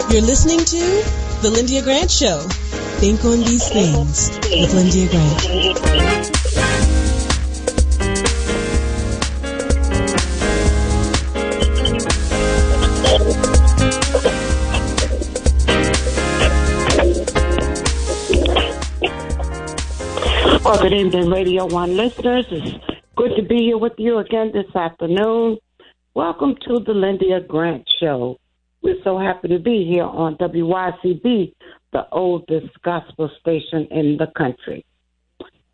You're listening to The Lyndia Grant Show. Think on these things with Lyndia Grant. Well, good evening, Radio 1 listeners. It's good to be here with you again this afternoon. Welcome to The Lyndia Grant Show. We're so happy to be here on WYCB, the oldest gospel station in the country.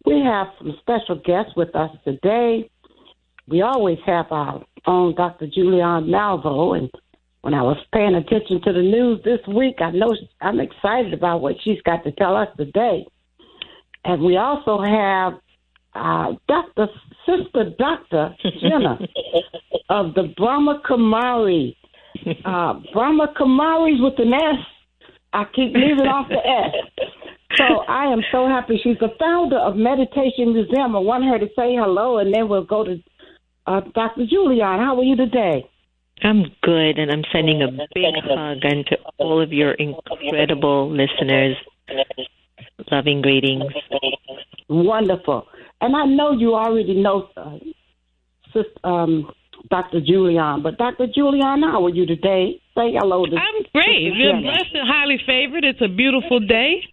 We have some special guests with us today. We always have our own Dr. Julianne Malvo, and when I was paying attention to the news this week, I know I'm excited about what she's got to tell us today. And we also have Sister Dr. Jenna of the Brahma Kumari. Brahma Kumaris with an S. I keep leaving off the S. So I am so happy. She's the founder of Meditation Museum. I want her to say hello, and then we'll go to Dr. Julianne. How are you today? I'm good, and I'm sending a big hug and to all of your incredible listeners. Loving greetings. Wonderful. And I know you already know Dr. Julianne, but Dr. Julianne, how are you today? Say hello to I'm great. You're blessed and highly favored. It's a beautiful day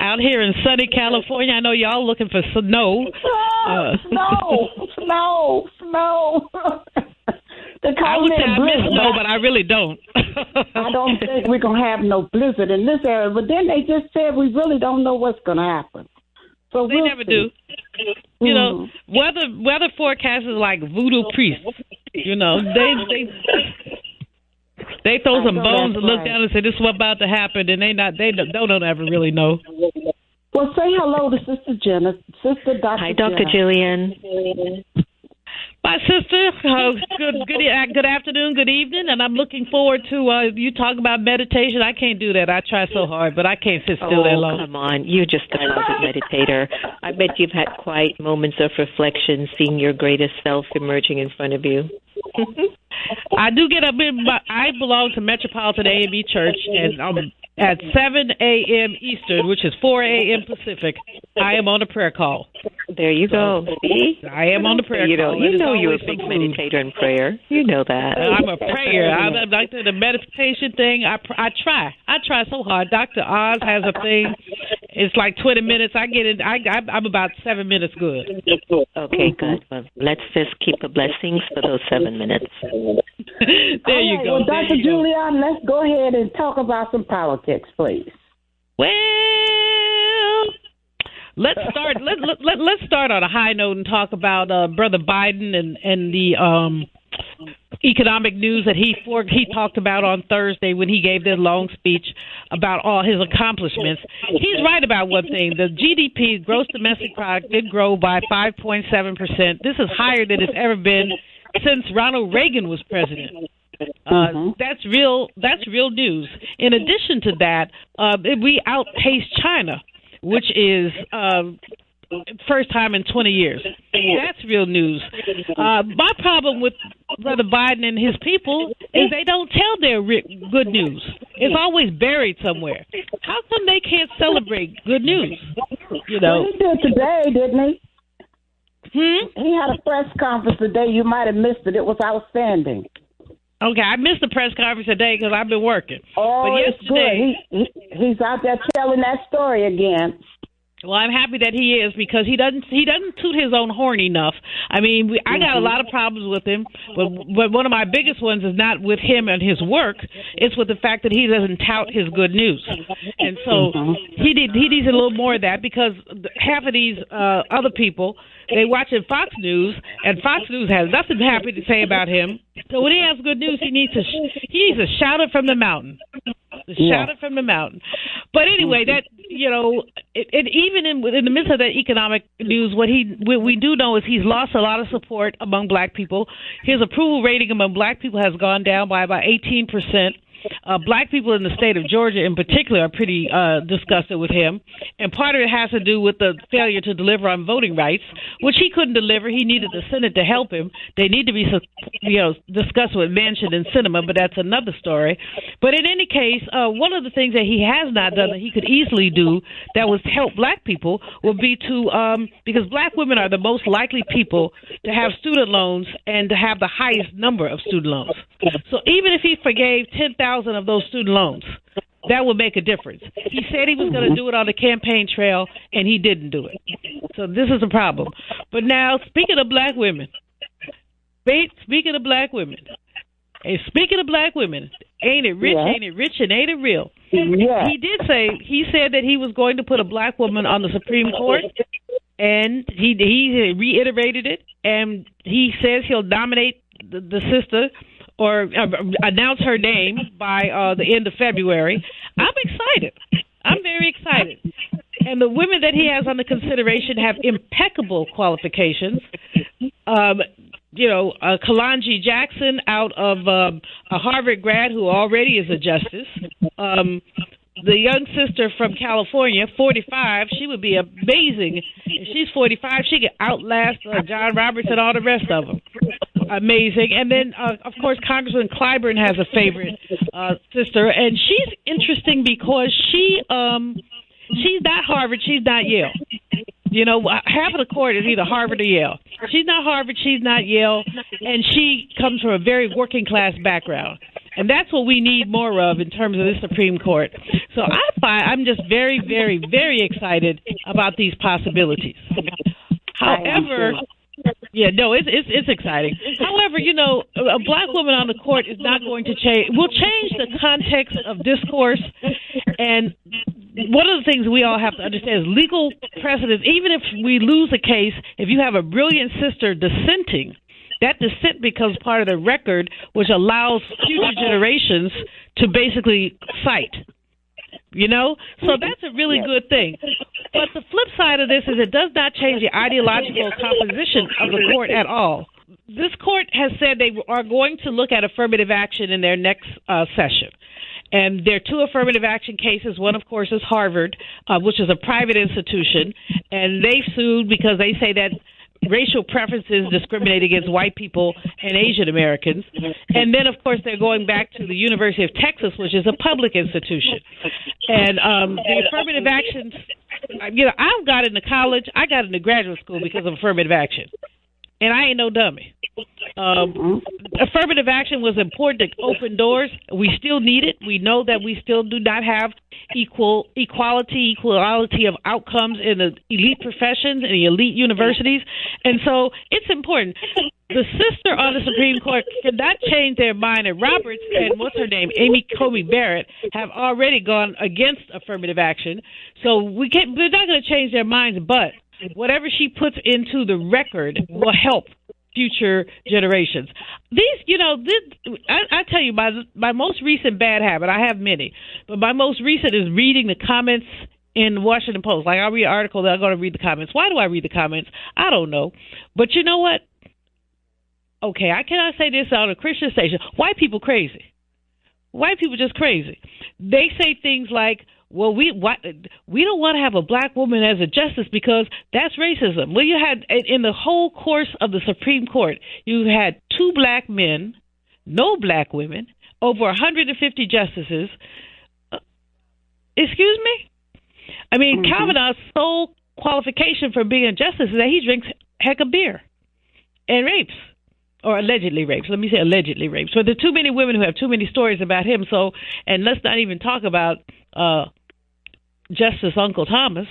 out here in sunny California. I know y'all looking for snow. Snow. I would say I miss snow, but I really don't. I don't think we're going to have no blizzard in this area. But then they just said we really don't know what's going to happen. So they never do. You know, weather forecasters like voodoo priests. You know, they throw some bones and look down and say this is what's about to happen, and they don't ever really know. Well, say hello to Sister Jenna, Sister Dr. Hi, Dr. Julianne. My sister, good afternoon, good evening, and I'm looking forward to you talking about meditation. I can't do that. I try so hard, but I can't sit still that long. Come on. You're just a closet meditator. I bet you've had quiet moments of reflection, seeing your greatest self emerging in front of you. I do get up I belong to Metropolitan A&B Church, and at 7 a.m. Eastern, which is 4 a.m. Pacific, I am on a prayer call. There you go. See? I am on the prayer call. You know you're a big meditator in prayer. You know that. I'm a prayer. I'm like the meditation thing. I try. I try so hard. Dr. Oz has a thing. It's like 20 minutes. I get it. I'm about 7 minutes good. Okay, good. Well, let's just keep the blessings for those 7 minutes. There you go. Well, Dr. Julianne, let's go ahead and talk about some politics, please. Well, let's start. Let's start on a high note and talk about Brother Biden and the economic news that he talked about on Thursday when he gave that long speech about all his accomplishments. He's right about one thing. The GDP, gross domestic product, did grow by 5.7%. This is higher than it's ever been since Ronald Reagan was president. That's real news. In addition to that, we outpaced China, which is first time in 20 years. That's real news. My problem with Brother Biden and his people is they don't tell their good news. It's always buried somewhere. How come they can't celebrate good news? You know, well, he did today, didn't he? He had a press conference today. You might have missed it. It was outstanding. Okay, I missed the press conference today because I've been working. Oh, but yesterday, it's good. He's out there telling that story again. Well, I'm happy that he is because he doesn't toot his own horn enough. I mean, I got a lot of problems with him, but one of my biggest ones is not with him and his work. It's with the fact that he doesn't tout his good news. And so he needs a little more of that because half of these other people, they watching Fox News, and Fox News has nothing happy to say about him. So when he has good news, he needs to shout it from the mountain. Shout it from the mountain. But anyway, that even in the midst of that economic news, what we do know is he's lost a lot of support among black people. His approval rating among black people has gone down by about 18%. Black people in the state of Georgia in particular are pretty disgusted with him. And part of it has to do with the failure to deliver on voting rights, which he couldn't deliver. He needed the Senate to help him. They need to be discussed with Manchin and Sinema, but that's another story. But in any case, one of the things that he has not done that he could easily do that would help black people would be to, because black women are the most likely people to have student loans and to have the highest number of student loans. So even if he forgave 10,000 of those student loans, that would make a difference. He said he was going to do it on the campaign trail, and he didn't do it. So this is a problem. But now, speaking of black women, ain't it rich, ain't it rich, and ain't it real? Yeah. He said that he was going to put a black woman on the Supreme Court, and he reiterated it, and he says he'll nominate the sister or announce her name by the end of February. I'm excited. I'm very excited. And the women that he has under consideration have impeccable qualifications. Kalanji Jackson out of a Harvard grad who already is a justice. The young sister from California, 45, she would be amazing. If she's 45, she could outlast John Roberts and all the rest of them. Amazing. And then, of course, Congressman Clyburn has a favorite sister, and she's interesting because she's not Harvard, she's not Yale. Half of the court is either Harvard or Yale. She's not Harvard, she's not Yale, and she comes from a very working-class background. And that's what we need more of in terms of the Supreme Court. So I'm just very, very, very excited about these possibilities. However, it's exciting. However, a black woman on the court is not going to change. Will change the context of discourse. And one of the things we all have to understand is legal precedence. Even if we lose a case, if you have a brilliant sister dissenting, that dissent becomes part of the record, which allows future generations to basically cite. So that's a really good thing. But the flip side of this is it does not change the ideological composition of the court at all. This court has said they are going to look at affirmative action in their next session. And there are two affirmative action cases. One, of course, is Harvard, which is a private institution. And they sued because they say that racial preferences discriminate against white people and Asian Americans. And then, of course, they're going back to the University of Texas, which is a public institution. And the affirmative actions, I got into college, I got into graduate school because of affirmative action. And I ain't no dummy. Affirmative action was important to open doors. We still need it. We know that we still do not have equality of outcomes in the elite professions and the elite universities. And so it's important. The sister on the Supreme Court cannot change their mind. And Roberts and Amy Coney Barrett have already gone against affirmative action. So they're not going to change their minds, but whatever she puts into the record will help future generations. I tell you, my most recent bad habit, I have many, but my most recent is reading the comments in the Washington Post. Like, I'll read an article, then I'm going to read the comments. Why do I read the comments? I don't know. But you know what? Okay, I cannot say this on a Christian station. White people crazy. White people just crazy. They say things like, well, we don't want to have a black woman as a justice because that's racism. Well, you had, in the whole course of the Supreme Court, you had 2 black men, no black women, over 150 justices. Excuse me? I mean, Kavanaugh's sole qualification for being a justice is that he drinks heck of beer and rapes. Or allegedly rapes. Let me say allegedly rapes. So there are too many women who have too many stories about him. So, and let's not even talk about Justice Uncle Thomas.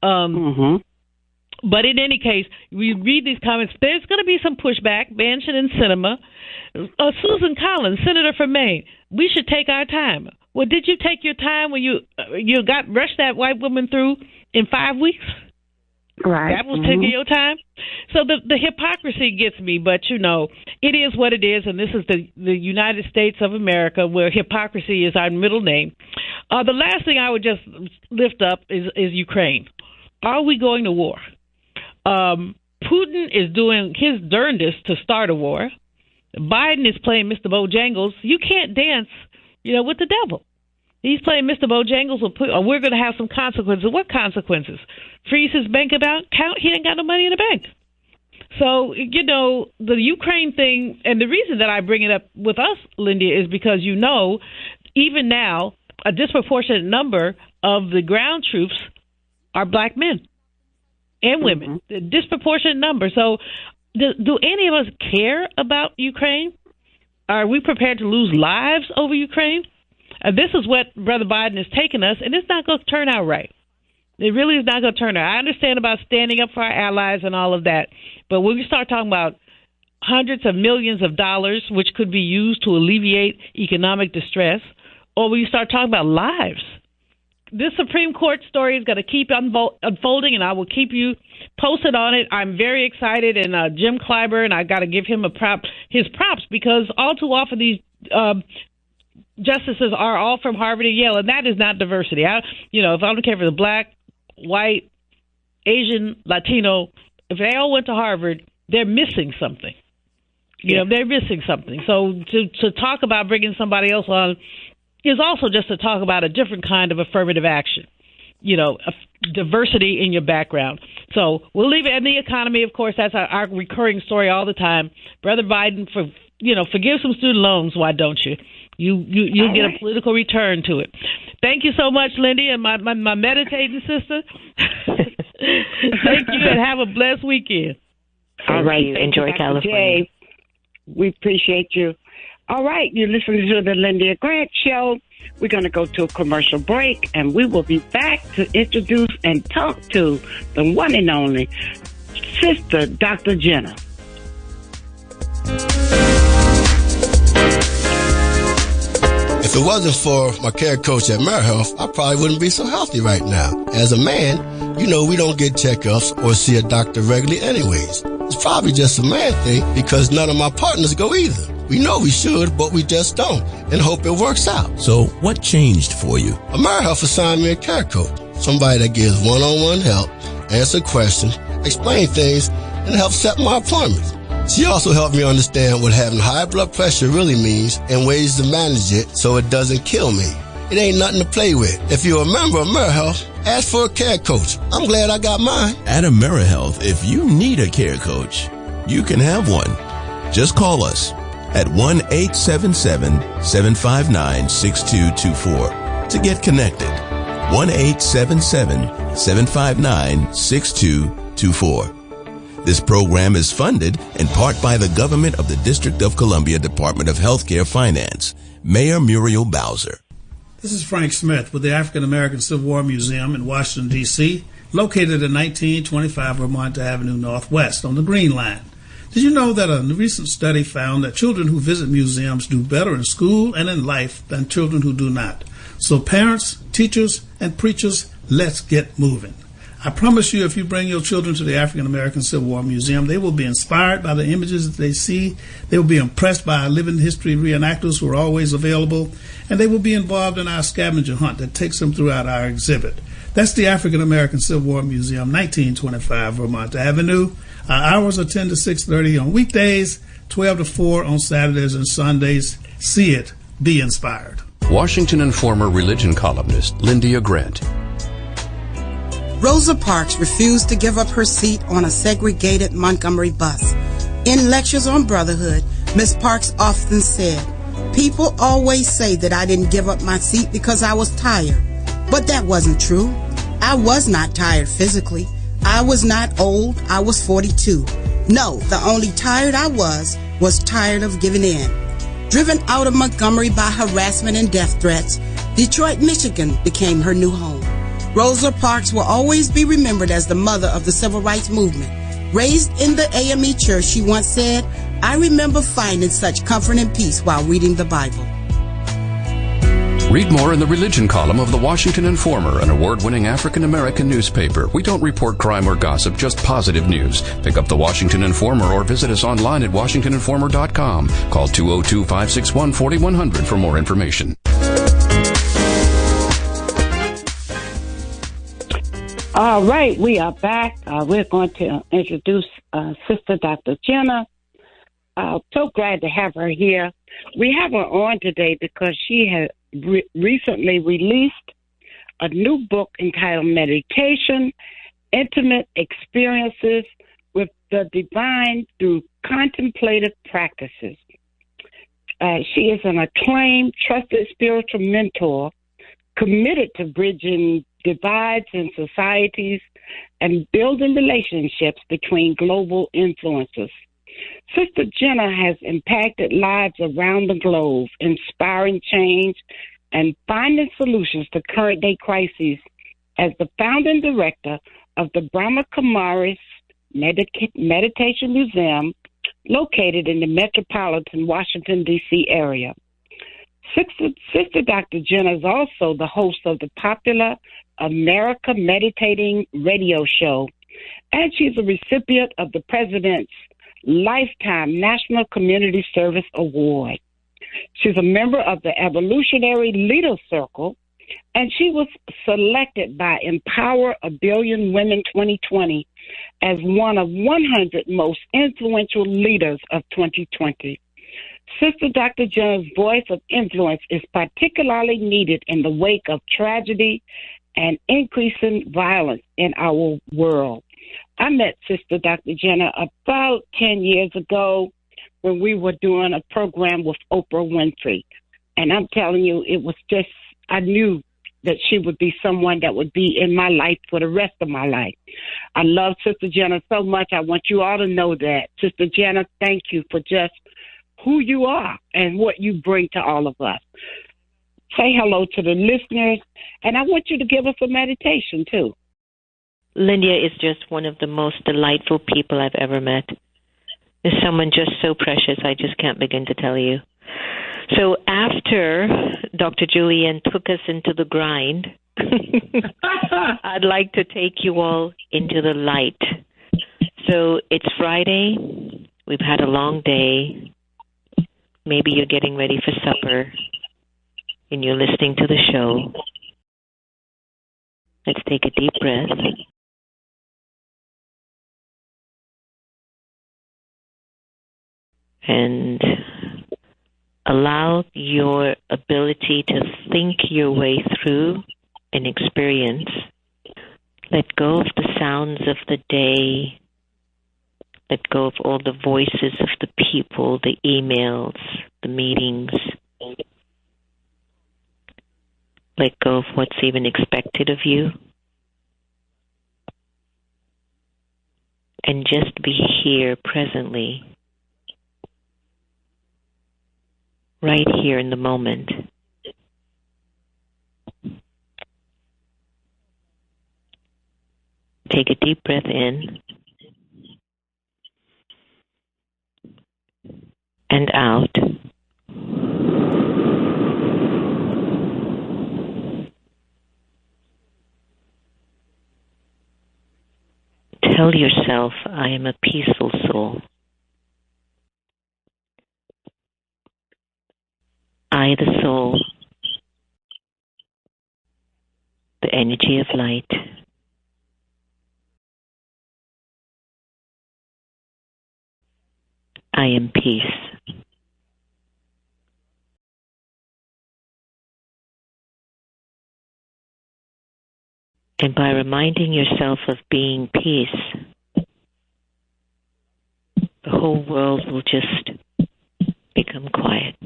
But in any case, we read these comments. There's going to be some pushback. Manchin and Sinema. Susan Collins, Senator from Maine. We should take our time. Well, did you take your time when you rushed that white woman through in 5 weeks? Right. That was taking your time. So the hypocrisy gets me, but it is what it is, and this is the United States of America, where hypocrisy is our middle name. The last thing I would just lift up is Ukraine. Are we going to war? Putin is doing his darndest to start a war. Biden is playing Mr. Bojangles. You can't dance with the devil. He's playing Mr. Bojangles. We're going to have some consequences. What consequences? Freeze his bank account? He ain't got no money in the bank. So, the Ukraine thing, and the reason that I bring it up with us, Lyndia, is because, even now, a disproportionate number of the ground troops are black men and women. A disproportionate number. So, do any of us care about Ukraine? Are we prepared to lose lives over Ukraine? This is what Brother Biden has taken us, and it's not going to turn out right. It really is not going to turn out. I understand about standing up for our allies and all of that, but when we start talking about hundreds of millions of dollars, which could be used to alleviate economic distress, or when you start talking about lives, this Supreme Court story is going to keep unfolding, and I will keep you posted on it. I'm very excited, and Jim Clyburn, I got to give him his props, because all too often these justices are all from Harvard and Yale, and that is not diversity. If I don't care for the black, white, Asian, Latino, if they all went to Harvard, they're missing something. They're missing something. So to talk about bringing somebody else on is also just to talk about a different kind of affirmative action, diversity in your background. So we'll leave it in the economy. Of course, that's our recurring story all the time. Brother Biden, forgive some student loans. Why don't you? You'll get a political return to it. Thank you so much, Lyndia, and my meditating sister. Thank you, and have a blessed weekend. All right. Enjoy California. Jay. We appreciate you. All right. You're listening to the Lyndia Grant Show. We're going to go to a commercial break, and we will be back to introduce and talk to the one and only Sister Dr. Jenna. If it wasn't for my care coach at AmeriHealth, I probably wouldn't be so healthy right now. As a man, we don't get checkups or see a doctor regularly anyways. It's probably just a man thing because none of my partners go either. We know we should, but we just don't, and hope it works out. So what changed for you? AmeriHealth assigned me a care coach, somebody that gives one-on-one help, answer questions, explain things, and help set my appointments. She also helped me understand what having high blood pressure really means and ways to manage it so it doesn't kill me. It ain't nothing to play with. If you're a member of AmeriHealth, ask for a care coach. I'm glad I got mine. At AmeriHealth, if you need a care coach, you can have one. Just call us at 1-877-759-6224 to get connected. 1-877-759-6224. This program is funded in part by the government of the District of Columbia Department of Healthcare Finance. Mayor Muriel Bowser. This is Frank Smith with the African American Civil War Museum in Washington, D.C., located at 1925 Vermont Avenue Northwest on the Green Line. Did you know that a recent study found that children who visit museums do better in school and in life than children who do not? So parents, teachers, and preachers, let's get moving. I promise you, if you bring your children to the African American Civil War Museum, they will be inspired by the images that they see. They will be impressed by our living history reenactors who are always available, and they will be involved in our scavenger hunt that takes them throughout our exhibit. That's the African American Civil War Museum, 1925 Vermont Avenue. Our hours are 10 to 6:30 on weekdays, 12 to 4 on Saturdays and Sundays. See it. Be inspired. Washington Informer religion columnist Lyndia Grant. Rosa Parks refused to give up her seat on a segregated Montgomery bus. In lectures on brotherhood, Ms. Parks often said, "People always say that I didn't give up my seat because I was tired. But that wasn't true. I was not tired physically. I was not old. I was 42. No, the only tired I was tired of giving in." Driven out of Montgomery by harassment and death threats, Detroit, Michigan became her new home. Rosa Parks will always be remembered as the mother of the civil rights movement. Raised in the AME church, she once said, "I remember finding such comfort and peace while reading the Bible." Read more in the religion column of the Washington Informer, an award-winning African-American newspaper. We don't report crime or gossip, just positive news. Pick up the Washington Informer or visit us online at WashingtonInformer.com. Call 202-561-4100 for more information. All right, we are back. We're going to introduce Sister Dr. Jenna. So glad to have her here. We have her on today because she has recently released a new book entitled Meditation, Intimate Experiences with the Divine Through Contemplative Practices. She is an acclaimed, trusted spiritual mentor committed to bridging divides in societies and building relationships between global influences. Sister Jenna has impacted lives around the globe, inspiring change and finding solutions to current-day crises as the founding director of the Brahma Kumaris Meditation Museum located in the metropolitan Washington, D.C. area. Sister Dr. Jenna is also the host of the popular America Meditating radio show, and she's a recipient of the President's Lifetime National Community Service Award. She's a member of the Evolutionary Leader Circle, and she was selected by Empower a Billion Women 2020 as one of 100 most influential leaders of 2020. Sister Dr. Jenna's voice of influence is particularly needed in the wake of tragedy and increasing violence in our world. I met Sister Dr. Jenna about 10 years ago when we were doing a program with Oprah Winfrey. And I'm telling you, it was just, I knew that she would be someone that would be in my life for the rest of my life. I love Sister Jenna so much. I want you all to know that. Sister Jenna, thank you for just who you are and what you bring to all of us. Say hello to the listeners, and I want you to give us a meditation, too. Lyndia is just one of the most delightful people I've ever met. Is someone just so precious, I just can't begin to tell you. So after Dr. Julianne took us into the grind, I'd like to take you all into the light. So it's Friday. We've had a long day. Maybe you're getting ready for supper and you're listening to the show. Let's take a deep breath. And allow your ability to think your way through an experience. Let go of the sounds of the day. Let go of all the voices of the people, the emails, the meetings. Let go of what's even expected of you. And just be here presently. Right here in the moment. Take a deep breath in and out. Tell yourself, I am a peaceful soul. I, the soul, the energy of light, I am peace. And by reminding yourself of being peace, the whole world will just become quiet.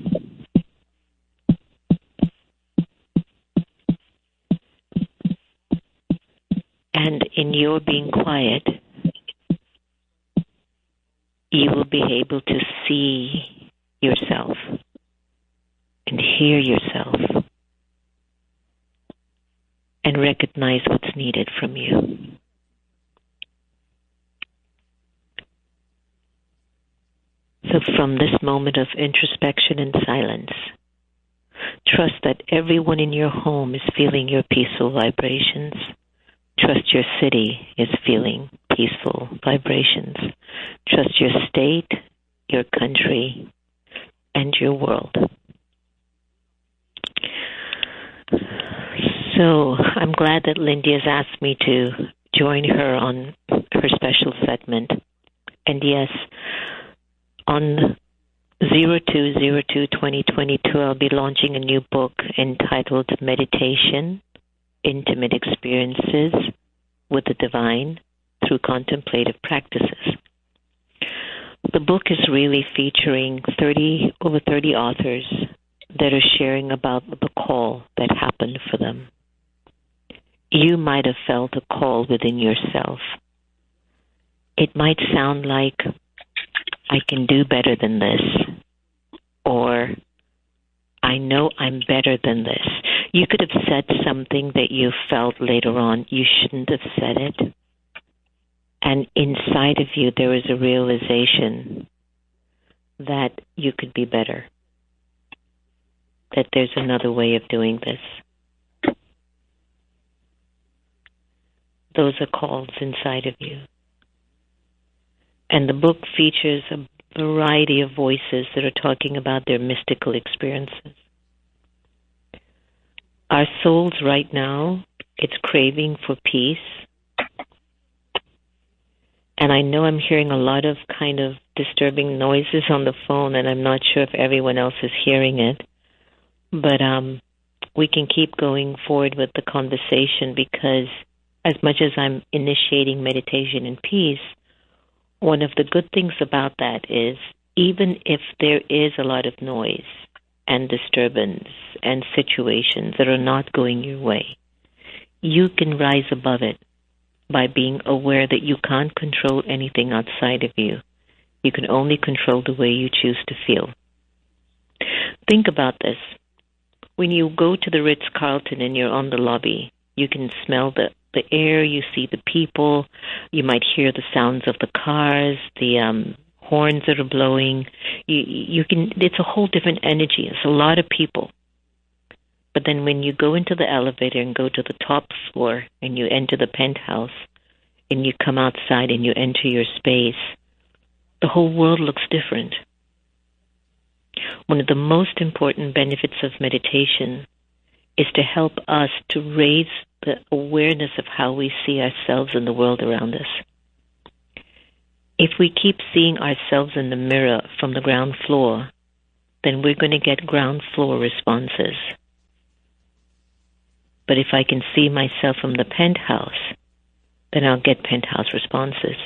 And in your being quiet, you will be able to see yourself and hear yourself and recognize what's needed from you. So from this moment of introspection and silence, trust that everyone in your home is feeling your peaceful vibrations. Trust your city is feeling peaceful vibrations. Trust your state, your country, and your world. So I'm glad that Lyndia's asked me to join her on her special segment. And yes, on 02/02/2022, I'll be launching a new book entitled Meditation, Intimate Experiences with the Divine Through Contemplative Practices. The book is really featuring over 30 authors that are sharing about the call that happened for them. You might have felt a call within yourself. It might sound like, I can do better than this, or I know I'm better than this. You could have said something that you felt later on you shouldn't have said it. And inside of you, there is a realization that you could be better, that there's another way of doing this. Those are calls inside of you. And the book features a variety of voices that are talking about their mystical experiences. Our souls right now, it's craving for peace. And I know I'm hearing a lot of kind of disturbing noises on the phone, and I'm not sure if everyone else is hearing it. But we can keep going forward with the conversation, because as much as I'm initiating meditation and peace, one of the good things about that is, even if there is a lot of noise and disturbance and situations that are not going your way, you can rise above it by being aware that you can't control anything outside of you. You can only control the way you choose to feel. Think about this. When you go to the Ritz-Carlton and you're on the lobby, you can smell the air, you see the people, you might hear the sounds of the cars, the horns that are blowing. You can. It's a whole different energy. It's a lot of people. But then when you go into the elevator and go to the top floor and you enter the penthouse and you come outside and you enter your space, the whole world looks different. One of the most important benefits of meditation is to help us to raise the awareness of how we see ourselves in the world around us. If we keep seeing ourselves in the mirror from the ground floor, then we're going to get ground floor responses. But if I can see myself from the penthouse, then I'll get penthouse responses.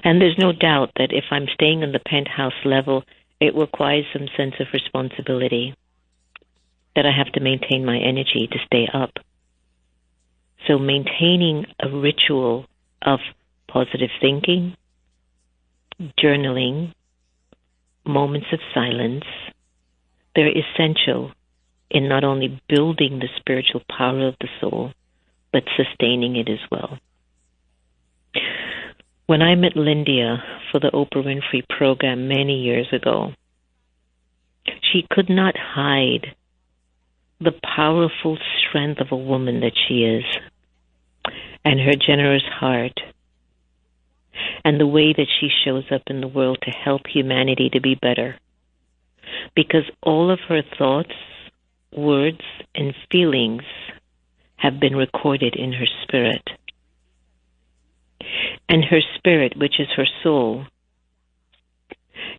And there's no doubt that if I'm staying on the penthouse level, it requires some sense of responsibility, that I have to maintain my energy to stay up. So maintaining a ritual of positive thinking, journaling, moments of silence, they're essential in not only building the spiritual power of the soul, but sustaining it as well. When I met Lyndia for the Oprah Winfrey program many years ago, she could not hide the powerful strength of a woman that she is, and her generous heart, and the way that she shows up in the world to help humanity to be better. Because all of her thoughts, words, and feelings have been recorded in her spirit. And her spirit, which is her soul,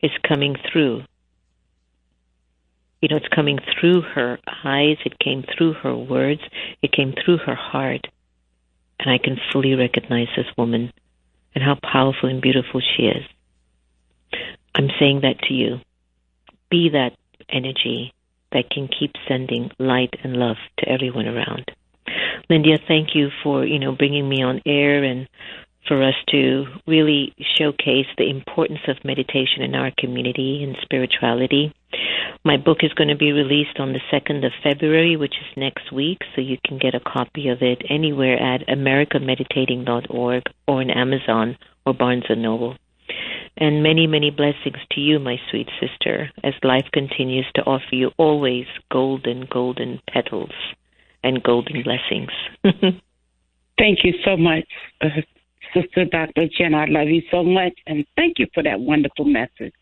is coming through. You know, it's coming through her eyes, it came through her words, it came through her heart. And I can fully recognize this woman and how powerful and beautiful she is. I'm saying that to you. Be that energy that can keep sending light and love to everyone around. Lyndia, thank you for, bringing me on air and for us to really showcase the importance of meditation in our community and spirituality. My book is going to be released on the 2nd of February, which is next week, so you can get a copy of it anywhere at americameditating.org or on Amazon or Barnes & Noble. And many, many blessings to you, my sweet sister, as life continues to offer you always golden, golden petals and golden blessings. Thank you so much, Sister Dr. Jenna. I love you so much, and thank you for that wonderful message.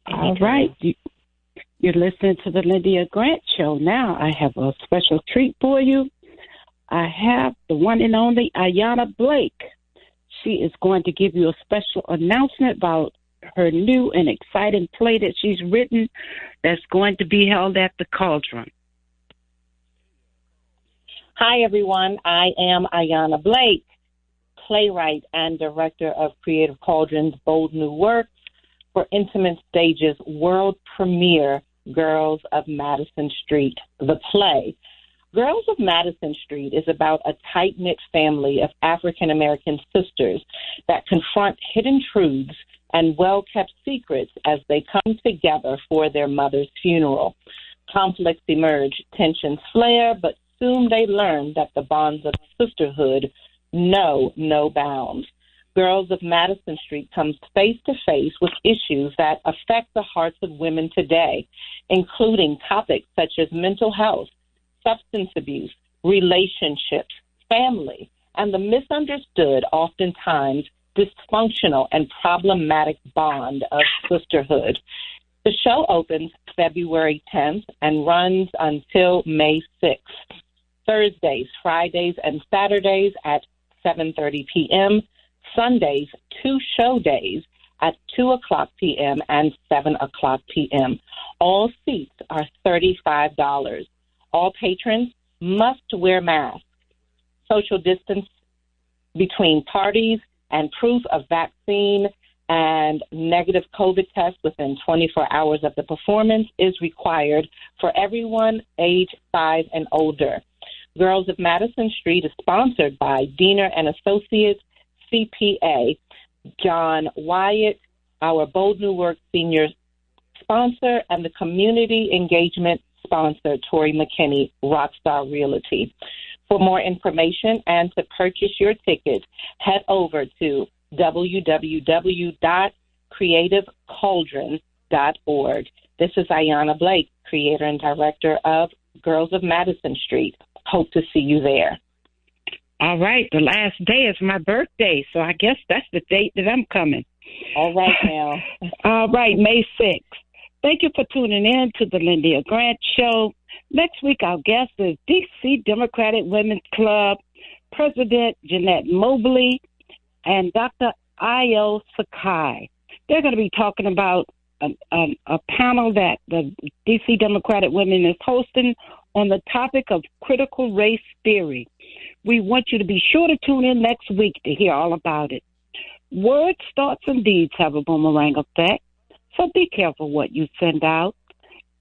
Anytime. All right. You're listening to the Lyndia Grant Show. Now I have a special treat for you. I have the one and only Ayanna Blake. She is going to give you a special announcement about her new and exciting play that she's written that's going to be held at the Cauldron. Hi, everyone. I am Ayanna Blake, playwright and director of Creative Cauldron's bold new work for Intimate Stage's world premiere, Girls of Madison Street, the play. Girls of Madison Street is about a tight-knit family of African-American sisters that confront hidden truths and well-kept secrets as they come together for their mother's funeral. Conflicts emerge, tensions flare, but soon they learn that the bonds of sisterhood know no bounds. Girls of Madison Street comes face to face with issues that affect the hearts of women today, including topics such as mental health, substance abuse, relationships, family, and the misunderstood, oftentimes dysfunctional and problematic bond of sisterhood. The show opens February 10th and runs until May 6th. Thursdays, Fridays, and Saturdays at 7:30 p.m., Sundays, 2 show days at 2 o'clock p.m. and 7 o'clock p.m. All seats are $35. All patrons must wear masks. Social distance between parties and proof of vaccine and negative COVID test within 24 hours of the performance is required for everyone age 5 and older. Girls of Madison Street is sponsored by Diener and Associates, CPA, John Wyatt, our Bold New Work senior sponsor, and the community engagement sponsor, Tori McKinney, Rockstar Realty. For more information and to purchase your tickets, head over to www.creativecauldron.org. This is Ayanna Blake, creator and director of Girls of Madison Street. Hope to see you there. All right, the last day is my birthday, so I guess that's the date that I'm coming. All right, now. All right, May 6th. Thank you for tuning in to the Lyndia Grant Show. Next week, our guest is D.C. Democratic Women's Club President Jeanette Mobley and Dr. Ayo Sakai. They're going to be talking about a panel that the D.C. Democratic Women is hosting on the topic of critical race theory. We want you to be sure to tune in next week to hear all about it. Words, thoughts, and deeds have a boomerang effect, so be careful what you send out.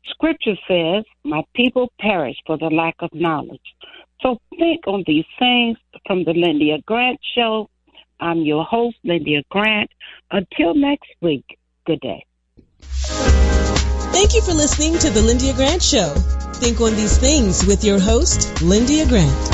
Scripture says, my people perish for the lack of knowledge. So think on these things. From the Lyndia Grant Show, I'm your host, Lyndia Grant. Until next week, good day. Thank you for listening to the Lyndia Grant Show. Think on these things with your host, Lyndia Grant.